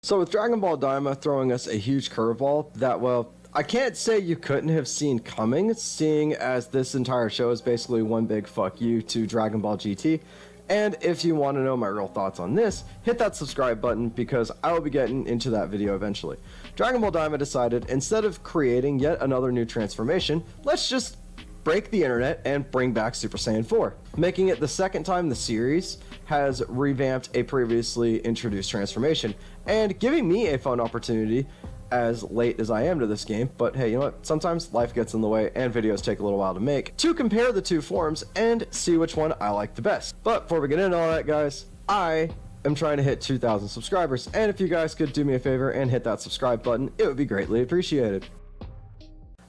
So with Dragon Ball Daima throwing us a huge curveball that, well, I can't say you couldn't have seen coming, seeing as this entire show is basically one big fuck you to Dragon Ball GT. And if you want to know my real thoughts on this, hit that subscribe button because I will be getting into that video eventually. Dragon Ball Daima decided, instead of creating yet another new transformation, let's just break the internet and bring back Super Saiyan 4, making it the second time the series has revamped a previously introduced transformation, and giving me a fun opportunity as late as I am to this game, but hey, you know what, sometimes life gets in the way and videos take a little while to make, to compare the two forms and see which one I like the best. But before we get into all that, guys, I am trying to hit 2,000 subscribers, and if you guys could do me a favor and hit that subscribe button, it would be greatly appreciated.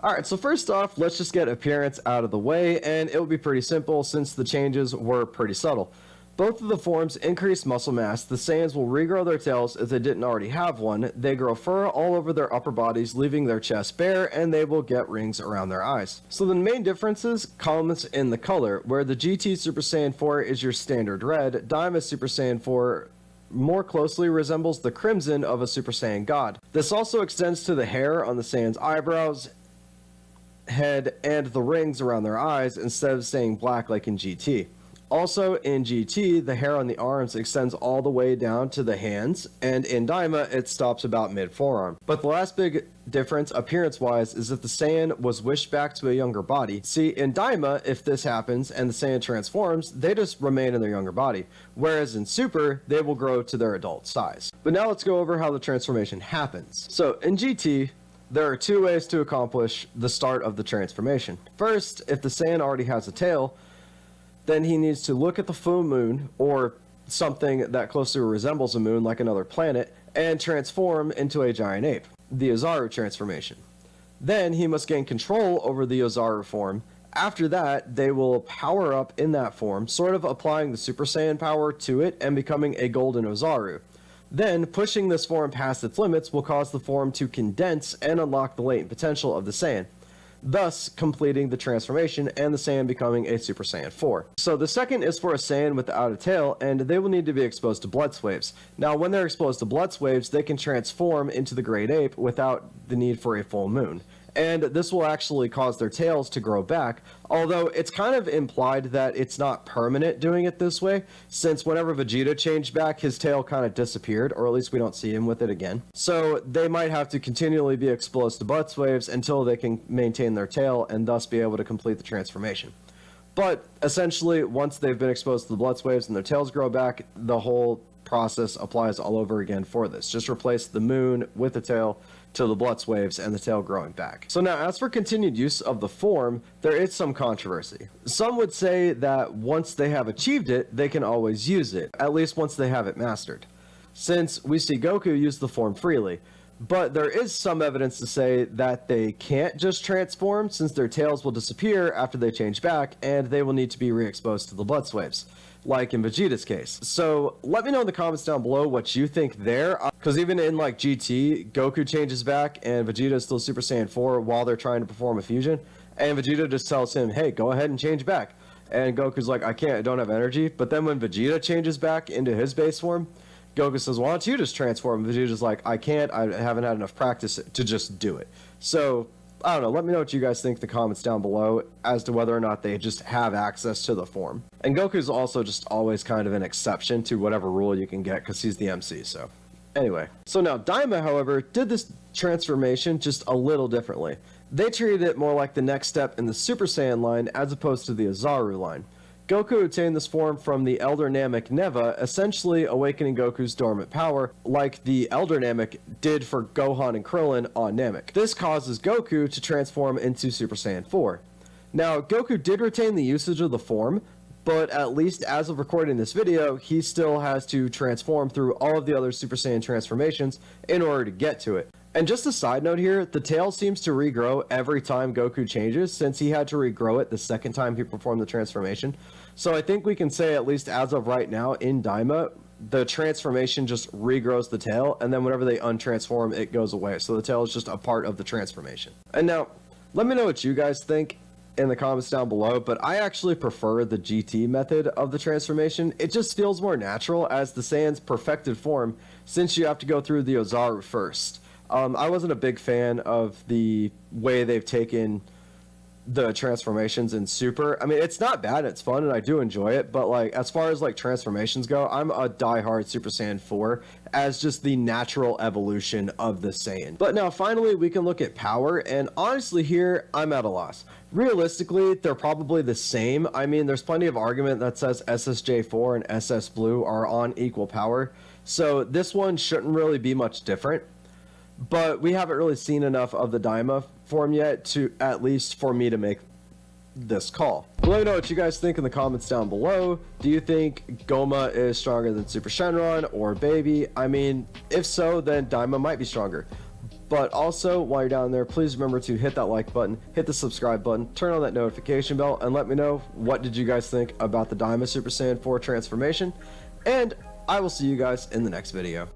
Alright, so first off, let's just get appearance out of the way, and it will be pretty simple since the changes were pretty subtle. Both of the forms increase muscle mass. The Saiyans will regrow their tails if they didn't already have one. They grow fur all over their upper bodies, leaving their chest bare, and they will get rings around their eyes. So the main differences comes in the color, where the GT Super Saiyan 4 is your standard red, Daima Super Saiyan 4 more closely resembles the crimson of a Super Saiyan god. This also extends to the hair on the Saiyan's eyebrows, head, and the rings around their eyes instead of staying black like in GT. Also in GT, the hair on the arms extends all the way down to the hands, and in Daima, it stops about mid-forearm. But the last big difference, appearance-wise, is that the Saiyan was wished back to a younger body. See, in Daima, if this happens and the Saiyan transforms, they just remain in their younger body, whereas in Super, they will grow to their adult size. But now let's go over how the transformation happens. So in GT, there are two ways to accomplish the start of the transformation. First, if the Saiyan already has a tail, then he needs to look at the full moon, or something that closely resembles a moon like another planet, and transform into a giant ape, the Ozaru transformation. Then he must gain control over the Ozaru form. After that, they will power up in that form, sort of applying the Super Saiyan power to it and becoming a golden Ozaru. Then, pushing this form past its limits will cause the form to condense and unlock the latent potential of the Saiyan, thus completing the transformation and the Saiyan becoming a Super Saiyan 4. So the second is for a Saiyan without a tail, and they will need to be exposed to blood swaves. Now, when they're exposed to blood swaves, they can transform into the great ape without the need for a full moon. And this will actually cause their tails to grow back, although it's kind of implied that it's not permanent doing it this way, since whenever Vegeta changed back, his tail kind of disappeared, or at least we don't see him with it again. So they might have to continually be exposed to blood swaves until they can maintain their tail and thus be able to complete the transformation. But essentially, once they've been exposed to the blood swaves and their tails grow back, the whole process applies all over again for this. Just replace the moon with the tail to the blood swaves and the tail growing back. So now, as for continued use of the form, there is some controversy. Some would say that once they have achieved it, they can always use it, at least once they have it mastered, since we see Goku use the form freely. But there is some evidence to say that they can't just transform, since their tails will disappear after they change back, and they will need to be re-exposed to the blood swaves, like in Vegeta's case. So let me know in the comments down below what you think there, because even in like GT, Goku changes back and Vegeta is still Super Saiyan 4 while they're trying to perform a fusion, and Vegeta just tells him, hey, go ahead and change back, and Goku's like, I can't, I don't have energy. But then when Vegeta changes back into his base form, Goku says, why don't you just transform? Vegeta's like, I can't, I haven't had enough practice to just do it. So I don't know, let me know what you guys think in the comments down below as to whether or not they just have access to the form. And Goku's also just always kind of an exception to whatever rule you can get because he's the MC, so. Anyway, so now Daima, however, did this transformation just a little differently. They treated it more like the next step in the Super Saiyan line as opposed to the Ozaru line. Goku obtained this form from the Elder Namek Neva, essentially awakening Goku's dormant power, like the Elder Namek did for Gohan and Krillin on Namek. This causes Goku to transform into Super Saiyan 4. Now, Goku did retain the usage of the form, but at least as of recording this video, he still has to transform through all of the other Super Saiyan transformations in order to get to it. And just a side note here, the tail seems to regrow every time Goku changes, since he had to regrow it the second time he performed the transformation. So I think we can say, at least as of right now in Daima, the transformation just regrows the tail, and then whenever they untransform, it goes away. So the tail is just a part of the transformation. And now, let me know what you guys think. in the comments down below, but I actually prefer the GT method of the transformation. It just feels more natural as the Saiyan's perfected form, since you have to go through the Ozaru first. I wasn't a big fan of the way they've taken the transformations in Super. I mean, it's not bad, it's fun, and I do enjoy it, but like as far as like transformations go, I'm a diehard Super Saiyan 4 as just the natural evolution of the Saiyan. But now finally we can look at power, and honestly here I'm at a loss. Realistically, they're probably the same. I mean, there's plenty of argument that says SSJ4 and SS Blue are on equal power, so this one shouldn't really be much different. But we haven't really seen enough of the Daima form yet to, at least for me to make this call. Let me know what you guys think in the comments down below. Do you think Goma is stronger than Super Shenron or Baby? I mean, if so, then Daima might be stronger. But also, while you're down there, please remember to hit that like button, hit the subscribe button, turn on that notification bell, and let me know what did you guys think about the Daima Super Saiyan 4 transformation. And I will see you guys in the next video.